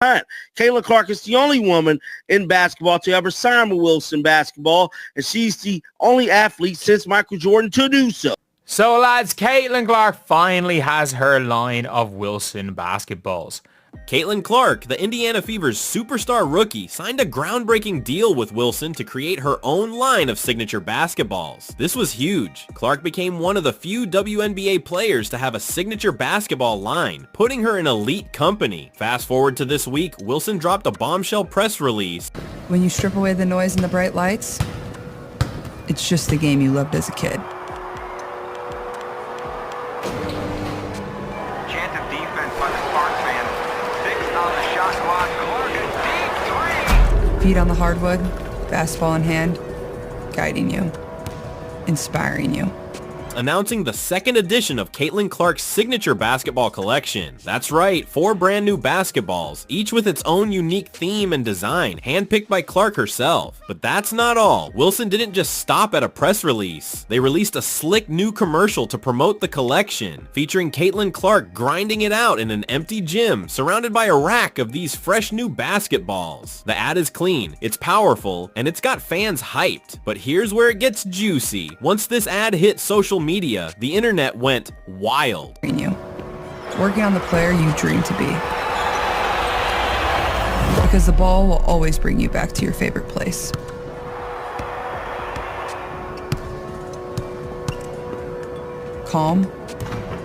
Bryant. Caitlin Clark is the only woman in basketball to ever sign with Wilson Basketball, and she's the only athlete since Michael Jordan to do so. So lads, Caitlin Clark finally has her line of Wilson basketballs. Caitlin Clark, the Indiana Fever's superstar rookie, signed a groundbreaking deal with Wilson to create her own line of signature basketballs. This was huge. Clark became one of the few WNBA players to have a signature basketball line, putting her in elite company. Fast forward to this week, Wilson dropped a bombshell press release. When you strip away the noise and the bright lights, it's just the game you loved as a kid. Feet on the hardwood, basketball in hand, guiding you, inspiring you. Announcing the second edition of Caitlin Clark's signature basketball collection. That's right, 4 brand new basketballs, each with its own unique theme and design, handpicked by Clark herself. But that's not all. Wilson didn't just stop at a press release. They released a slick new commercial to promote the collection, featuring Caitlin Clark grinding it out in an empty gym, surrounded by a rack of these fresh new basketballs. The ad is clean, it's powerful, and it's got fans hyped. But here's where it gets juicy. Once this ad hit social media, the internet went wild. Working on the player you dream to be. Because the ball will always bring you back to your favorite place. Calm,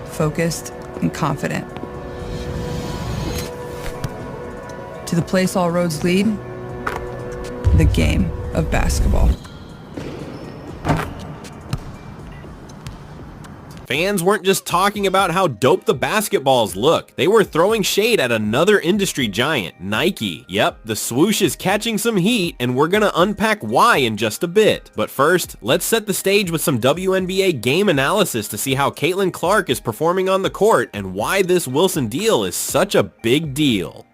focused, and confident. To the place all roads lead, the game of basketball. Fans weren't just talking about how dope the basketballs look. They were throwing shade at another industry giant, Nike. Yep, the swoosh is catching some heat, and we're gonna unpack why in just a bit. But first, let's set the stage with some WNBA game analysis to see how Caitlin Clark is performing on the court and why this Wilson deal is such a big deal.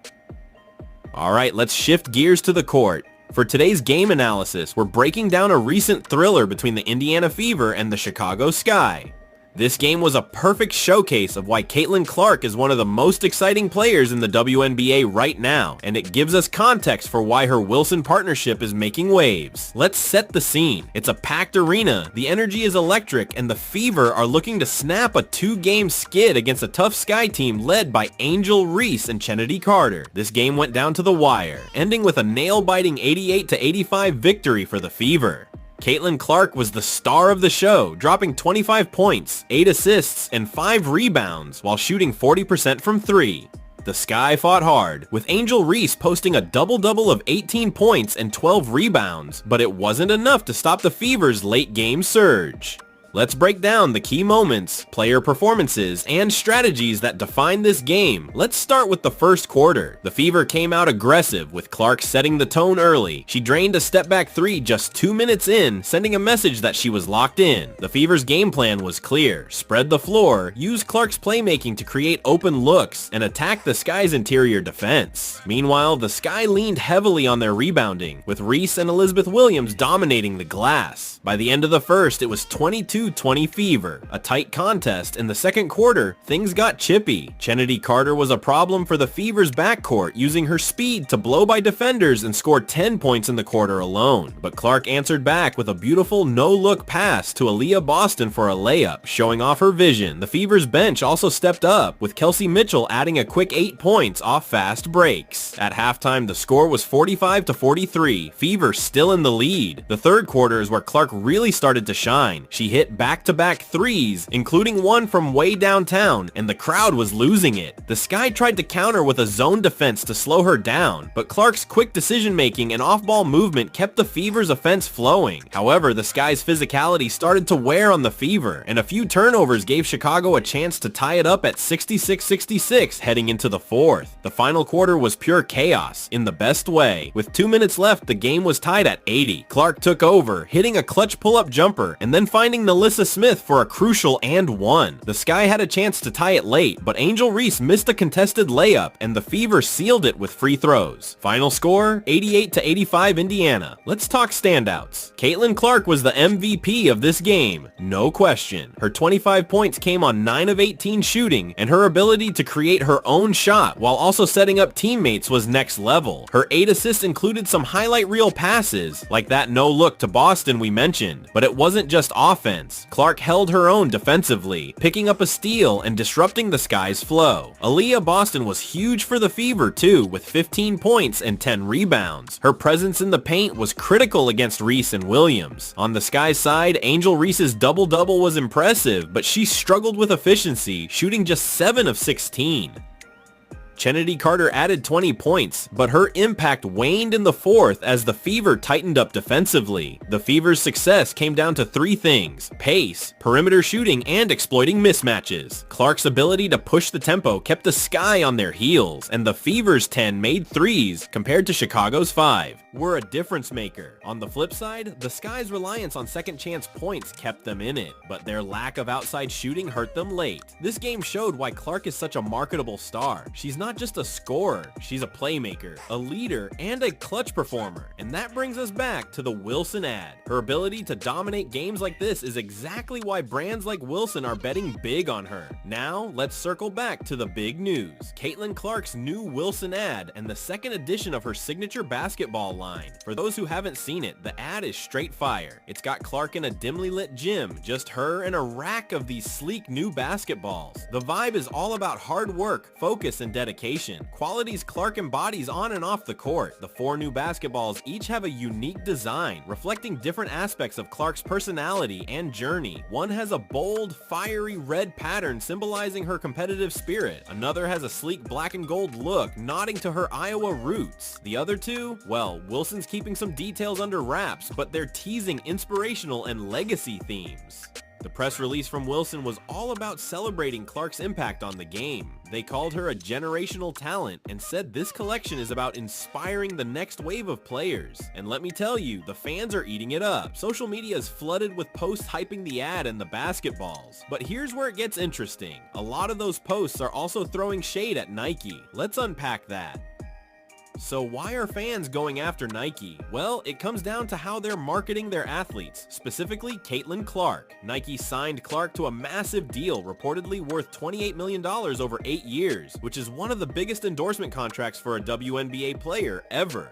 Alright, let's shift gears to the court. For today's game analysis, we're breaking down a recent thriller between the Indiana Fever and the Chicago Sky. This game was a perfect showcase of why Caitlin Clark is one of the most exciting players in the WNBA right now, and it gives us context for why her Wilson partnership is making waves. Let's set the scene. It's a packed arena, the energy is electric, and the Fever are looking to snap a 2-game skid against a tough Sky team led by Angel Reese and Kennedy Carter. This game went down to the wire, ending with a nail-biting 88-85 victory for the Fever. Caitlin Clark was the star of the show, dropping 25 points, 8 assists, and 5 rebounds while shooting 40% from 3. The Sky fought hard, with Angel Reese posting a double-double of 18 points and 12 rebounds, but it wasn't enough to stop the Fever's late-game surge. Let's break down the key moments, player performances, and strategies that define this game. Let's start with the first quarter. The Fever came out aggressive, with Clark setting the tone early. She drained a step-back 3 just 2 minutes in, sending a message that she was locked in. The Fever's game plan was clear. Spread the floor, use Clark's playmaking to create open looks, and attack the Sky's interior defense. Meanwhile, the Sky leaned heavily on their rebounding, with Reese and Elizabeth Williams dominating the glass. By the end of the first, it was 22-20 Fever. A tight contest. In the second quarter, things got chippy. Kennedy Carter was a problem for the Fever's backcourt, using her speed to blow by defenders and score 10 points in the quarter alone. But Clark answered back with a beautiful no-look pass to Aaliyah Boston for a layup, showing off her vision. The Fever's bench also stepped up, with Kelsey Mitchell adding a quick 8 points off fast breaks. At halftime, the score was 45-43, Fever still in the lead. The third quarter is where Clark really started to shine. She hit back-to-back threes, including one from way downtown, and the crowd was losing it. The Sky tried to counter with a zone defense to slow her down, but Clark's quick decision-making and off-ball movement kept the Fever's offense flowing. However, the Sky's physicality started to wear on the Fever, and a few turnovers gave Chicago a chance to tie it up at 66-66 heading into the fourth. The final quarter was pure chaos, in the best way. With 2 minutes left, the game was tied at 80. Clark took over, hitting a clutch pull-up jumper, and then finding the Alyssa Smith for a crucial and one. The Sky had a chance to tie it late, but Angel Reese missed a contested layup, and the Fever sealed it with free throws. Final score, 88-85 Indiana. Let's talk standouts. Caitlin Clark was the MVP of this game, no question. Her 25 points came on 9 of 18 shooting, and her ability to create her own shot while also setting up teammates was next level. Her 8 assists included some highlight reel passes, like that no-look to Boston we mentioned. But it wasn't just offense. Clark held her own defensively, picking up a steal and disrupting the Sky's flow. Aaliyah Boston was huge for the Fever too, with 15 points and 10 rebounds. Her presence in the paint was critical against Reese and Williams. On the Sky's side, Angel Reese's double-double was impressive, but she struggled with efficiency, shooting just 7 of 16. Chennedy Carter added 20 points, but her impact waned in the fourth as the Fever tightened up defensively. The Fever's success came down to 3 things: pace, perimeter shooting, and exploiting mismatches. Clark's ability to push the tempo kept the Sky on their heels, and the Fever's 10 made threes compared to Chicago's 5 were a difference maker. On the flip side, the Sky's reliance on second chance points kept them in it, but their lack of outside shooting hurt them late. This game showed why Clark is such a marketable star. She's not just a scorer, she's a playmaker, a leader, and a clutch performer. And that brings us back to the Wilson ad. Her ability to dominate games like this is exactly why brands like Wilson are betting big on her. Now, let's circle back to the big news. Caitlin Clark's new Wilson ad and the second edition of her signature basketball line. For those who haven't seen it, the ad is straight fire. It's got Clark in a dimly lit gym, just her and a rack of these sleek new basketballs. The vibe is all about hard work, focus, and dedication. Qualities Clark embodies on and off the court. The 4 new basketballs each have a unique design, reflecting different aspects of Clark's personality and journey. One has a bold, fiery red pattern symbolizing her competitive spirit. Another has a sleek black and gold look, nodding to her Iowa roots. The other 2, well, Wilson's keeping some details under wraps, but they're teasing inspirational and legacy themes. The press release from Wilson was all about celebrating Clark's impact on the game. They called her a generational talent and said this collection is about inspiring the next wave of players. And let me tell you, the fans are eating it up. Social media is flooded with posts hyping the ad and the basketballs. But here's where it gets interesting. A lot of those posts are also throwing shade at Nike. Let's unpack that. So why are fans going after Nike? Well, it comes down to how they're marketing their athletes, specifically Caitlin Clark. Nike signed Clark to a massive deal, reportedly worth $28 million over 8 years, which is one of the biggest endorsement contracts for a WNBA player ever.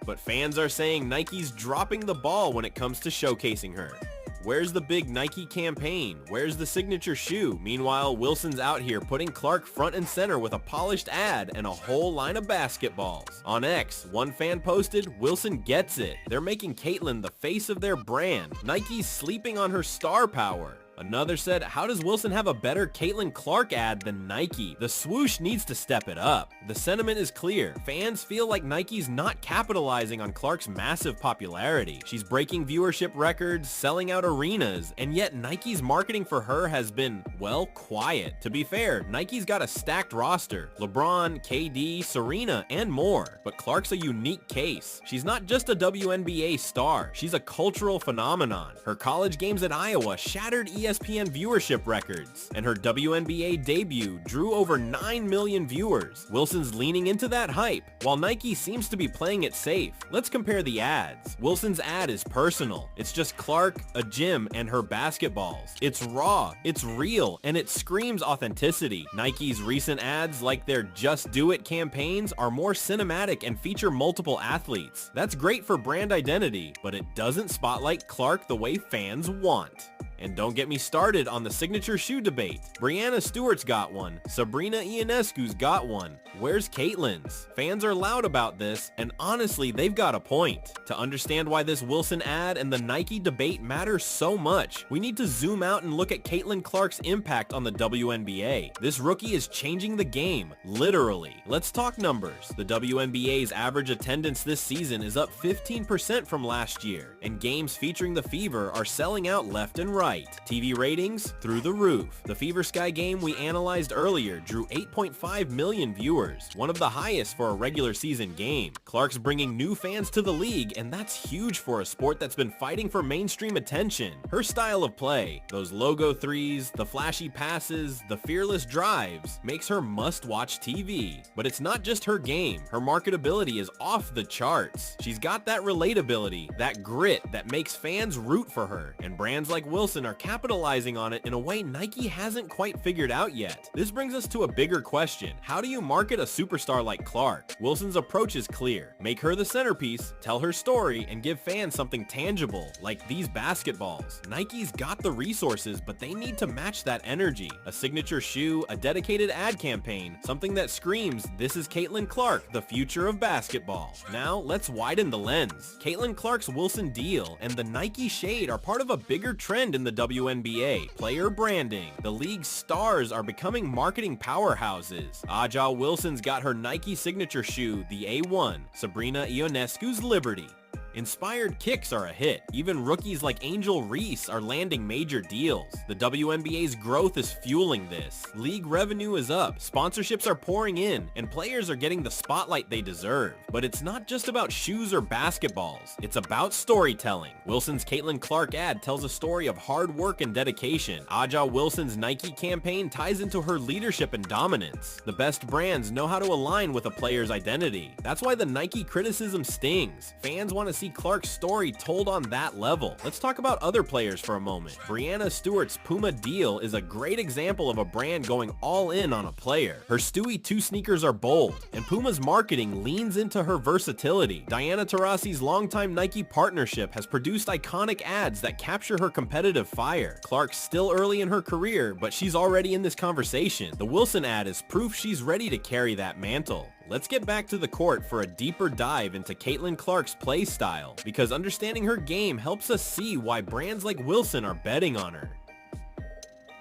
But fans are saying Nike's dropping the ball when it comes to showcasing her. Where's the big Nike campaign? Where's the signature shoe? Meanwhile, Wilson's out here putting Clark front and center with a polished ad and a whole line of basketballs. On X, one fan posted, "Wilson gets it. They're making Caitlin the face of their brand. Nike's sleeping on her star power." Another said, "How does Wilson have a better Caitlin Clark ad than Nike? The swoosh needs to step it up." The sentiment is clear. Fans feel like Nike's not capitalizing on Clark's massive popularity. She's breaking viewership records, selling out arenas, and yet Nike's marketing for her has been, well, quiet. To be fair, Nike's got a stacked roster. LeBron, KD, Serena, and more. But Clark's a unique case. She's not just a WNBA star. She's a cultural phenomenon. Her college games at Iowa shattered ESPN viewership records, and her WNBA debut drew over 9 million viewers. Wilson's leaning into that hype, while Nike seems to be playing it safe. Let's compare the ads. Wilson's ad is personal. It's just Clark, a gym, and her basketballs. It's raw, it's real, and it screams authenticity. Nike's recent ads, like their Just Do It campaigns, are more cinematic and feature multiple athletes. That's great for brand identity, but it doesn't spotlight Clark the way fans want. And don't get me started on the signature shoe debate. Breanna Stewart's got one. Sabrina Ionescu's got one. Where's Caitlin's? Fans are loud about this, and honestly, they've got a point. To understand why this Wilson ad and the Nike debate matter so much, we need to zoom out and look at Caitlin Clark's impact on the WNBA. This rookie is changing the game, literally. Let's talk numbers. The WNBA's average attendance this season is up 15% from last year, and games featuring the Fever are selling out left and right. right. TV ratings through the roof. The Fever Sky game we analyzed earlier drew 8.5 million viewers, one of the highest for a regular season game. Clark's bringing new fans to the league, and that's huge for a sport that's been fighting for mainstream attention. Her style of play, those logo threes, the flashy passes, the fearless drives, makes her must-watch TV. But it's not just her game. Her marketability is off the charts. She's got that relatability, that grit that makes fans root for her, and brands like Wilson are capitalizing on it in a way Nike hasn't quite figured out yet. This brings us to a bigger question. How do you market a superstar like Clark? Wilson's approach is clear. Make her the centerpiece, tell her story, and give fans something tangible, like these basketballs. Nike's got the resources, but they need to match that energy. A signature shoe, a dedicated ad campaign, something that screams, "This is Caitlin Clark, the future of basketball." Now, let's widen the lens. Caitlin Clark's Wilson deal and the Nike shade are part of a bigger trend in the WNBA, player branding. The league's stars are becoming marketing powerhouses. Aja Wilson's got her Nike signature shoe, the A1, Sabrina Ionescu's Liberty. Inspired kicks are a hit. Even rookies like Angel Reese are landing major deals. The WNBA's growth is fueling this. League revenue is up, sponsorships are pouring in, and players are getting the spotlight they deserve. But it's not just about shoes or basketballs. It's about storytelling. Wilson's Caitlin Clark ad tells a story of hard work and dedication. Aja Wilson's Nike campaign ties into her leadership and dominance. The best brands know how to align with a player's identity. That's why the Nike criticism stings. Fans want to see Clark's story told on that level. Let's talk about other players for a moment. Breanna Stewart's Puma deal is a great example of a brand going all in on a player. Her Stewie 2 sneakers are bold, and Puma's marketing leans into her versatility. Diana Taurasi's longtime Nike partnership has produced iconic ads that capture her competitive fire. Clark's still early in her career, but she's already in this conversation. The Wilson ad is proof she's ready to carry that mantle. Let's get back to the court for a deeper dive into Caitlin Clark's play style, because understanding her game helps us see why brands like Wilson are betting on her.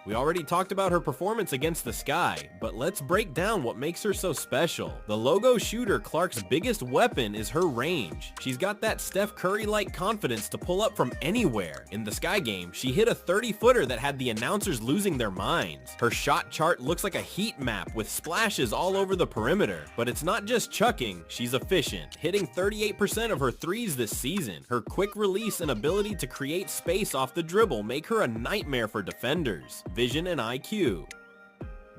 We already talked about her performance against the Sky, but let's break down what makes her so special. The logo shooter Clark's biggest weapon is her range. She's got that Steph Curry-like confidence to pull up from anywhere. In the Sky game, she hit a 30-footer that had the announcers losing their minds. Her shot chart looks like a heat map with splashes all over the perimeter. But it's not just chucking, she's efficient, hitting 38% of her threes this season. Her quick release and ability to create space off the dribble make her a nightmare for defenders. Vision and IQ.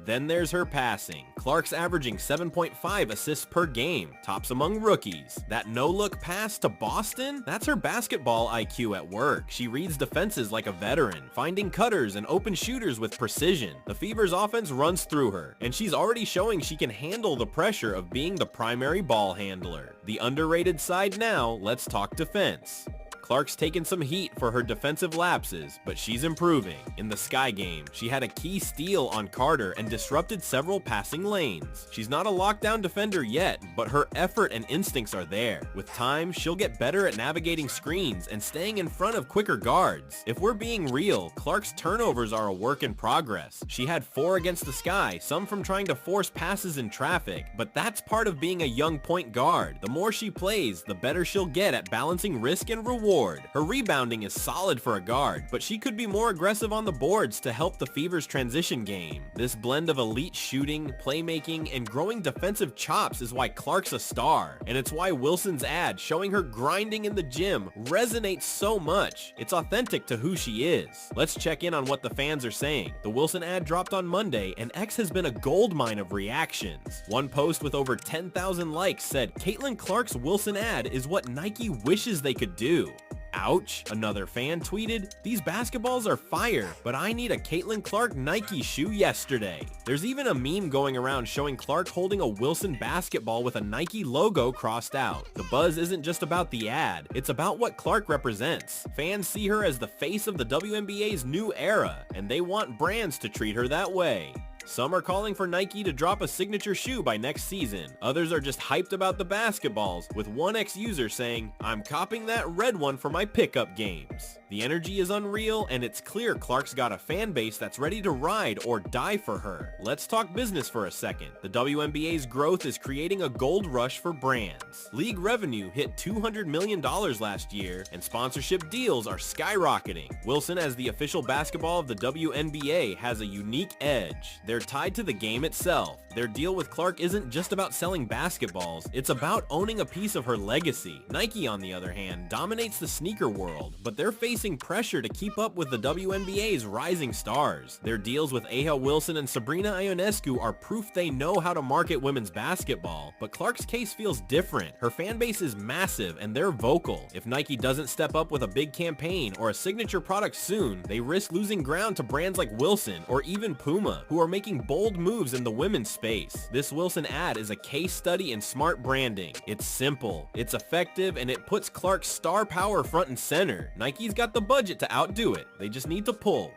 Then there's her passing. Clark's averaging 7.5 assists per game, tops among rookies. That no-look pass to Boston? That's her basketball IQ at work. She reads defenses like a veteran, finding cutters and open shooters with precision. The Fever's offense runs through her, and she's already showing she can handle the pressure of being the primary ball handler. The underrated side now, let's talk defense. Clark's taken some heat for her defensive lapses, but she's improving. In the Sky game, she had a key steal on Carter and disrupted several passing lanes. She's not a lockdown defender yet, but her effort and instincts are there. With time, she'll get better at navigating screens and staying in front of quicker guards. If we're being real, Clark's turnovers are a work in progress. She had 4 against the Sky, some from trying to force passes in traffic, but that's part of being a young point guard. The more she plays, the better she'll get at balancing risk and reward. Her rebounding is solid for a guard, but she could be more aggressive on the boards to help the Fever's transition game. This blend of elite shooting, playmaking, and growing defensive chops is why Clark's a star, and it's why Wilson's ad showing her grinding in the gym resonates so much. It's authentic to who she is. Let's check in on what the fans are saying. The Wilson ad dropped on Monday, and X has been a goldmine of reactions. One post with over 10,000 likes said, "Caitlin Clark's Wilson ad is what Nike wishes they could do." Ouch. Another fan tweeted, "These basketballs are fire, but I need a Caitlin Clark Nike shoe yesterday." There's even a meme going around showing Clark holding a Wilson basketball with a Nike logo crossed out. The buzz isn't just about the ad, it's about what Clark represents. Fans see her as the face of the WNBA's new era, and they want brands to treat her that way. Some are calling for Nike to drop a signature shoe by next season. Others are just hyped about the basketballs, with one ex-user saying, "I'm copping that red one for my pickup games." The energy is unreal, and it's clear Clark's got a fan base that's ready to ride or die for her. Let's talk business for a second. The WNBA's growth is creating a gold rush for brands. League revenue hit $200 million last year, and sponsorship deals are skyrocketing. Wilson, as the official basketball of the WNBA, has a unique edge. They're tied to the game itself. Their deal with Clark isn't just about selling basketballs, it's about owning a piece of her legacy. Nike, on the other hand, dominates the sneaker world, but they're facing pressure to keep up with the WNBA's rising stars. Their deals with Ahel Wilson and Sabrina Ionescu are proof they know how to market women's basketball, but Clark's case feels different. Her fan base is massive and they're vocal. If Nike doesn't step up with a big campaign or a signature product soon, they risk losing ground to brands like Wilson or even Puma, who are making bold moves in the women's space. This Wilson ad is a case study in smart branding. It's simple, it's effective, and it puts Clark's star power front and center. Nike's got the budget to outdo it. They just need to pull.